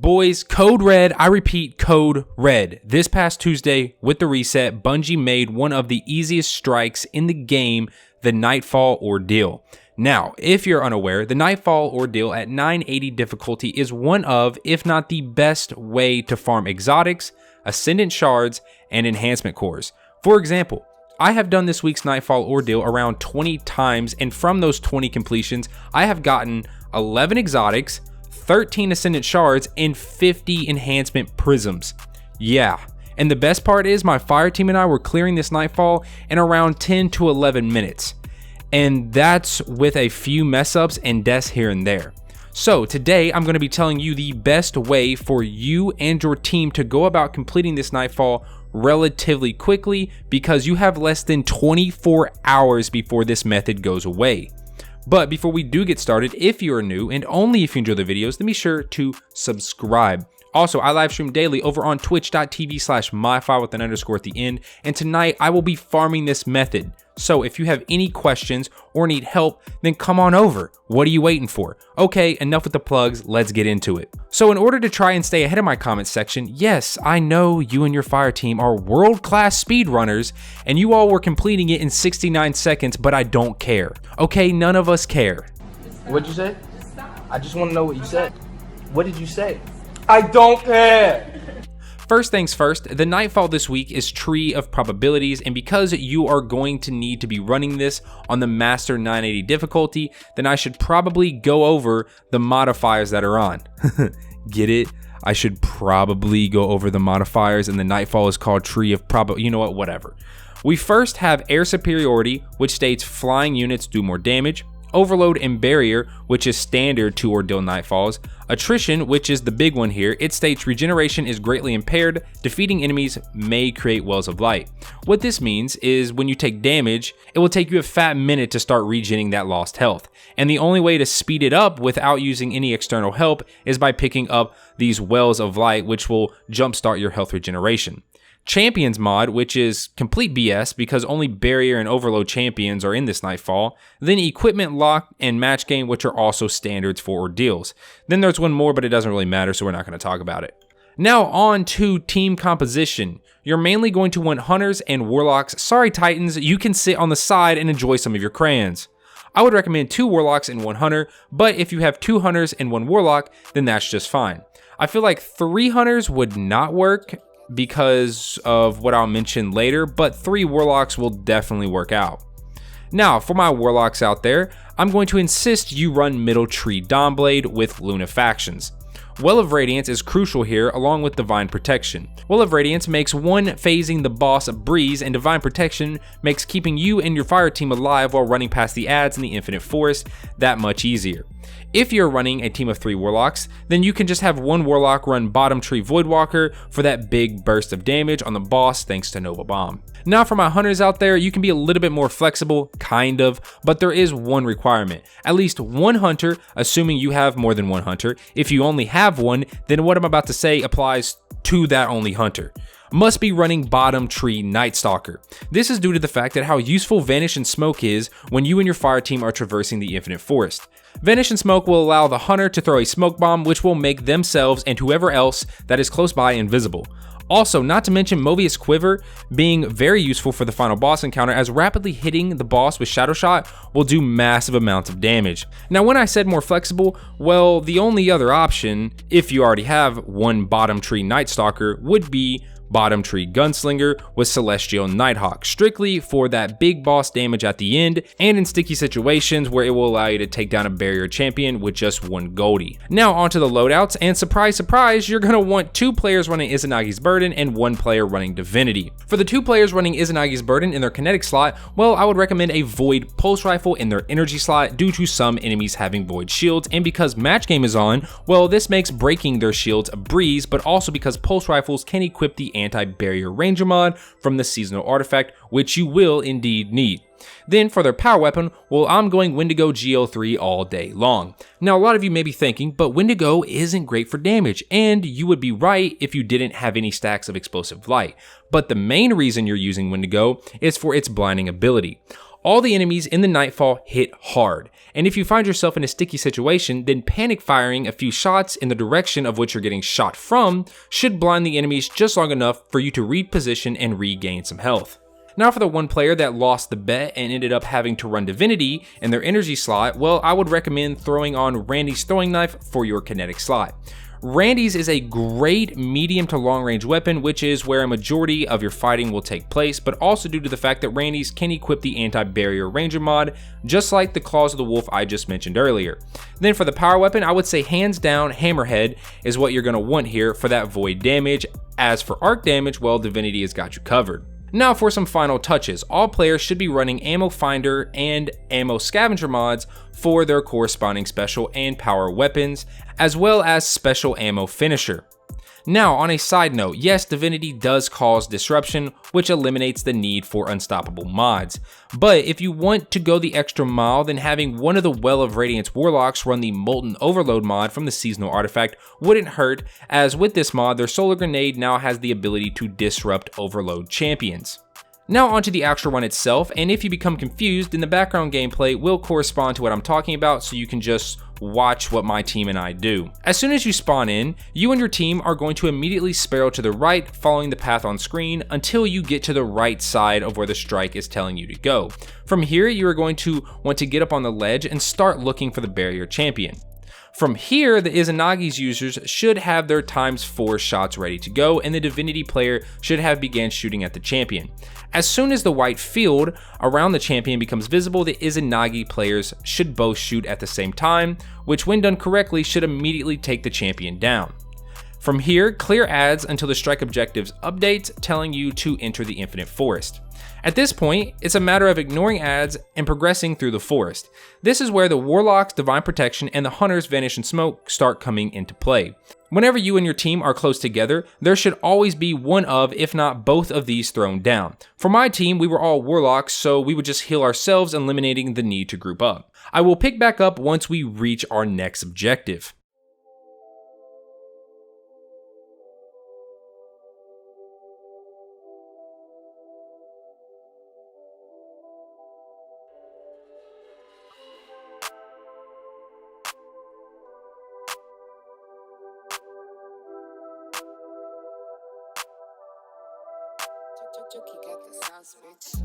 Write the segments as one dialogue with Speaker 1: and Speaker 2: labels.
Speaker 1: Boys, code red, I repeat, code red. This past Tuesday, with the reset, Bungie made one of the easiest strikes in the game, the Nightfall Ordeal. Now, if you're unaware, the Nightfall Ordeal at 980 difficulty is one of, if not the best way to farm exotics, ascendant shards, and enhancement cores. For example, I have done this week's Nightfall Ordeal around 20 times, and from those 20 completions, I have gotten 11 exotics, 13 ascendant shards, and 50 enhancement prisms. Yeah, and the best part is my fire team and I were clearing this Nightfall in around 10 to 11 minutes. And that's with a few mess ups and deaths here and there. So today I'm going to be telling you the best way for you and your team to go about completing this Nightfall relatively quickly, because you have less than 24 hours before this method goes away. But before we do get started, if you are new, and only if you enjoy the videos, then be sure to subscribe. Also, I live stream daily over on twitch.tv/myfi with an underscore at the end, and tonight I will be farming this method. So if you have any questions or need help, then come on over. What are you waiting for? Okay, enough with the plugs, let's get into it. So in order to try and stay ahead of my comments section, yes, I know you and your fire team are world-class speedrunners, and you all were completing it in 69 seconds, but I don't care. Okay, none of us care.
Speaker 2: What'd you say? I just want to know what you said. What did you say? I don't care!
Speaker 1: First things first, the Nightfall this week is Tree of Probabilities, and because you are going to need to be running this on the Master 980 difficulty, then I should probably go over the modifiers that are on. Get it? I should probably go over the modifiers, and the Nightfall is called Tree of Probabilities. You know what? Whatever. We first have Air Superiority, which states flying units do more damage. Overload and Barrier, which is standard to Ordeal Nightfalls. Attrition, which is the big one here, it states regeneration is greatly impaired, defeating enemies may create wells of light. What this means is when you take damage, it will take you a fat minute to start regenerating that lost health. And the only way to speed it up without using any external help is by picking up these wells of light, which will jumpstart your health regeneration. Champions mod, which is complete BS because only Barrier and Overload champions are in this Nightfall. Then Equipment Lock and Match Game, which are also standards for Ordeals. Then there's one more, but it doesn't really matter, so we're not going to talk about it. Now on to team composition. You're mainly going to want Hunters and Warlocks. Sorry Titans, you can sit on the side and enjoy some of your crayons. I would recommend 2 Warlocks and 1 Hunter, but if you have 2 Hunters and 1 Warlock, then that's just fine. I feel like 3 Hunters would not work because of what I'll mention later, but 3 Warlocks will definitely work out. Now, for my Warlocks out there, I'm going to insist you run Middle Tree Dawnblade with Lunafactions. Well of Radiance is crucial here, along with Divine Protection. Well of Radiance makes one phasing the boss a breeze, and Divine Protection makes keeping you and your fire team alive while running past the adds in the Infinite Forest that much easier. If you're running a team of 3 Warlocks, then you can just have 1 Warlock run Bottom Tree Voidwalker for that big burst of damage on the boss thanks to Nova Bomb. Now for my Hunters out there, you can be a little bit more flexible, kind of, but there is one requirement. At least 1 Hunter, assuming you have more than 1 Hunter. If you only have 1, then what I'm about to say applies to that only Hunter. Must be running Bottom Tree NIGHTSTALKER. This is due to the fact that how useful Vanish and Smoke is when you and your fire team are traversing the Infinite Forest. Vanish and Smoke will allow the Hunter to throw a smoke bomb, which will make themselves and whoever else that is close by invisible. Also, not to mention Mobius Quiver being very useful for the final boss encounter, as rapidly hitting the boss with Shadow Shot will do massive amounts of damage. Now when I said more flexible, well, the only other option, if you already have 1 Bottom Tree NIGHTSTALKER, would be Bottom Tree Gunslinger with Celestial Nighthawk, strictly for that big boss damage at the end and in sticky situations where it will allow you to take down a barrier champion with just 1 goldie. Now onto the loadouts, and surprise surprise, you're going to want 2 players running Izanagi's Burden and 1 player running Divinity. For the 2 players running Izanagi's Burden in their kinetic slot, well, I would recommend a Void Pulse Rifle in their energy slot due to some enemies having Void Shields, and because Match Game is on, well, this makes breaking their shields a breeze, but also because Pulse Rifles can equip the anti-barrier ranger mod from the seasonal artifact, which you will indeed need. Then for their power weapon, well, I'm going Wendigo GL3 all day long. Now a lot of you may be thinking, but Wendigo isn't great for damage, and you would be right if you didn't have any stacks of explosive light. But the main reason you're using Wendigo is for its blinding ability. All the enemies in the Nightfall hit hard, and if you find yourself in a sticky situation, then panic firing a few shots in the direction of which you're getting shot from should blind the enemies just long enough for you to read position and regain some health. Now for the one player that lost the bet and ended up having to run Divinity in their energy slot, well, I would recommend throwing on Randy's throwing knife for your kinetic slot. Randy's is a great medium to long range weapon, which is where a majority of your fighting will take place, but also due to the fact that Randy's can equip the anti-barrier ranger mod, just like the Claws of the Wolf I just mentioned earlier. Then for the power weapon, I would say hands down Hammerhead is what you're going to want here for that void damage. As for arc damage, well, Divinity has got you covered. Now for some final touches, all players should be running Ammo Finder and Ammo Scavenger mods for their corresponding special and power weapons, as well as Special Ammo Finisher. Now on a side note, yes, Divinity does cause disruption, which eliminates the need for unstoppable mods. But if you want to go the extra mile, then having one of the Well of Radiance Warlocks run the Molten Overload mod from the Seasonal Artifact wouldn't hurt, as with this mod, their Solar Grenade now has the ability to disrupt Overload champions. Now onto the actual run itself, and if you become confused, then the background gameplay will correspond to what I'm talking about, so you can just watch what my team and I do. As soon as you spawn in, you and your team are going to immediately sparrow to the right, following the path on screen until you get to the right side of where the strike is telling you to go. From here, you are going to want to get up on the ledge and start looking for the barrier champion. From here, the Izanagi's users should have their ×4 shots ready to go, and the Divinity player should have began shooting at the champion. As soon as the white field around the champion becomes visible, the Izanagi players should both shoot at the same time, which when done correctly should immediately take the champion down. From here, clear ads until the strike objectives updates telling you to enter the Infinite Forest. At this point, it's a matter of ignoring ads and progressing through the forest. This is where the Warlock's Divine Protection and the Hunter's Vanish in Smoke start coming into play. Whenever you and your team are close together, there should always be one of, if not both of these thrown down. For my team, we were all Warlocks, so we would just heal ourselves, eliminating the need to group up. I will pick back up once we reach our next objective.
Speaker 3: Jokie got the sauce, bitch.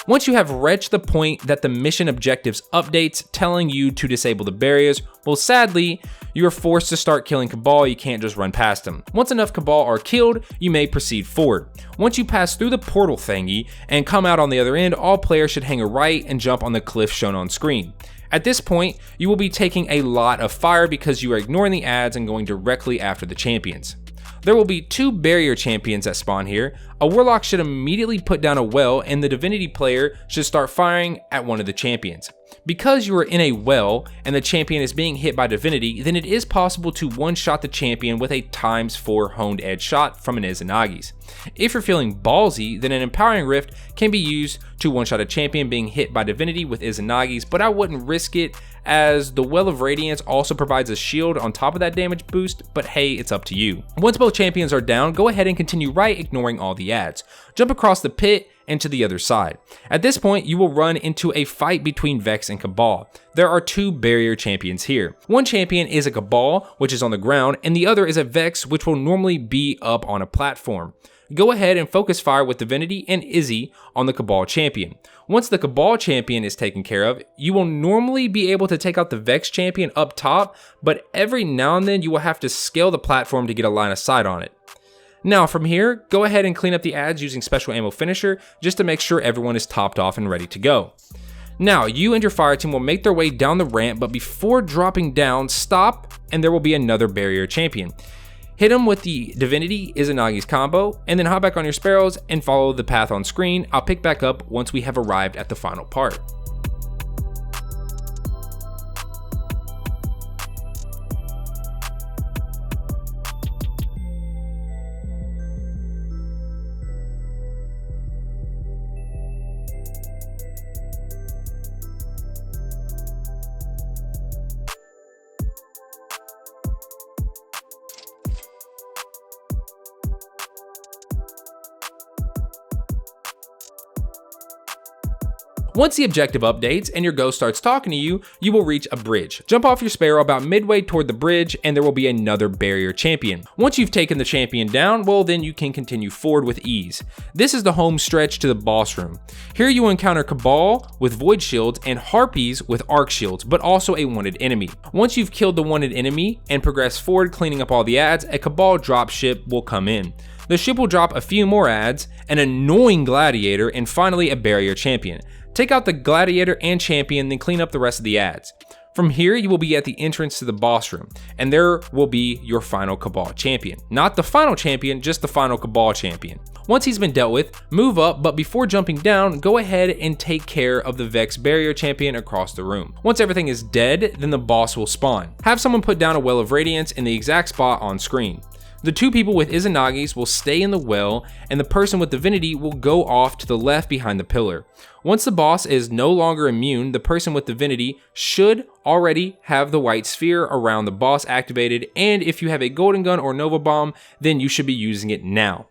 Speaker 1: Once you have reached the point that the mission objectives updates telling you to disable the barriers, well, sadly, you are forced to start killing Cabal. You can't just run past them. Once enough Cabal are killed, you may proceed forward. Once you pass through the portal thingy and come out on the other end, all players should hang a right and jump on the cliff shown on screen. At this point, you will be taking a lot of fire because you are ignoring the ads and going directly after the champions. There will be 2 barrier champions that spawn here. A Warlock should immediately put down a well, and the Divinity player should start firing at one of the champions. Because you are in a well and the champion is being hit by Divinity, then it is possible to one-shot the champion with a ×4 honed edge shot from an Izanagi's. If you're feeling ballsy, then an Empowering Rift can be used to one-shot a champion being hit by Divinity with Izanagi's, but I wouldn't risk it as the Well of Radiance also provides a shield on top of that damage boost, but hey, it's up to you. Once both champions are down, go ahead and continue right, ignoring all the ads. Jump across the pit and to the other side. At this point, you will run into a fight between Vex and Cabal. There are 2 barrier champions here. One champion is a Cabal, which is on the ground, and the other is a Vex, which will normally be up on a platform. Go ahead and focus fire with Divinity and Izzy on the Cabal champion. Once the Cabal champion is taken care of, you will normally be able to take out the Vex champion up top, but every now and then you will have to scale the platform to get a line of sight on it. Now from here, go ahead and clean up the ads using special ammo finisher just to make sure everyone is topped off and ready to go. Now, you and your fire team will make their way down the ramp, but before dropping down, stop and there will be another barrier champion. Hit him with the Divinity Izanagi's combo, and then hop back on your Sparrows and follow the path on screen. I'll pick back up once we have arrived at the final part. Once the objective updates and your ghost starts talking to you, you will reach a bridge. Jump off your Sparrow about midway toward the bridge and there will be another barrier champion. Once you've taken the champion down, well then you can continue forward with ease. This is the home stretch to the boss room. Here you will encounter Cabal with void shields and Harpies with arc shields, but also a wanted enemy. Once you've killed the wanted enemy and progress forward cleaning up all the ads, a Cabal dropship will come in. The ship will drop a few more ads, an annoying gladiator, and finally a barrier champion. Take out the gladiator and champion, then clean up the rest of the ads. From here, you will be at the entrance to the boss room, and there will be your final Cabal champion. Not the final champion, just the final Cabal champion. Once he's been dealt with, move up, but before jumping down, go ahead and take care of the Vex barrier champion across the room. Once everything is dead, then the boss will spawn. Have someone put down a Well of Radiance in the exact spot on screen. The two people with Izanagi's will stay in the well, and the person with Divinity will go off to the left behind the pillar. Once the boss is no longer immune, the person with Divinity should already have the white sphere around the boss activated, and if you have a golden gun or Nova Bomb, then you should be using it now.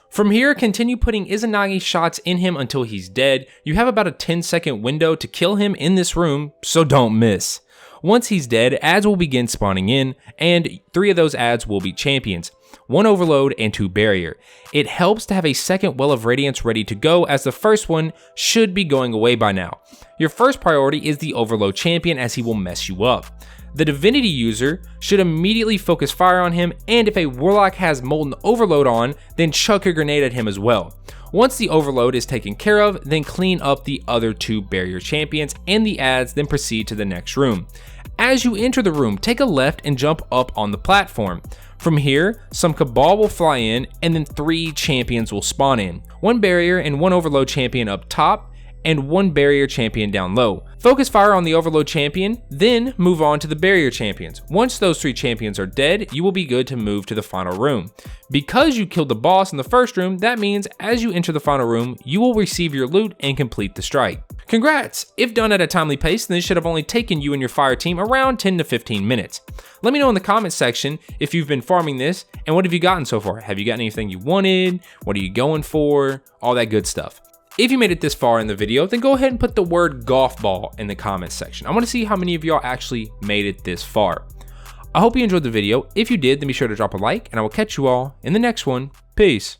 Speaker 1: From here, continue putting Izanagi shots in him until he's dead. You have about a 10-second window to kill him in this room, so don't miss. Once he's dead, ads will begin spawning in, and 3 of those ads will be champions, 1 overload and 2 barrier. It helps to have a second Well of Radiance ready to go, as the first one should be going away by now. Your first priority is the overload champion, as he will mess you up. The Divinity user should immediately focus fire on him, and if a Warlock has Molten Overload on, then chuck a grenade at him as well. Once the overload is taken care of, then clean up the other 2 barrier champions and the ads, then proceed to the next room. As you enter the room, take a left and jump up on the platform. From here, some Cabal will fly in, and then 3 champions will spawn in. 1 barrier and 1 overload champion up top, and 1 barrier champion down low. Focus fire on the overload champion, then move on to the barrier champions. Once those 3 champions are dead, you will be good to move to the final room. Because you killed the boss in the first room, that means as you enter the final room, you will receive your loot and complete the strike. Congrats! If done at a timely pace, then this should have only taken you and your fire team around 10 to 15 minutes. Let me know in the comments section if you've been farming this, and what have you gotten so far? Have you gotten anything you wanted? What are you going for? All that good stuff. If you made it this far in the video, then go ahead and put the word golf ball in the comments section. I want to see how many of y'all actually made it this far. I hope you enjoyed the video. If you did, then be sure to drop a like, and I will catch you all in the next one. Peace.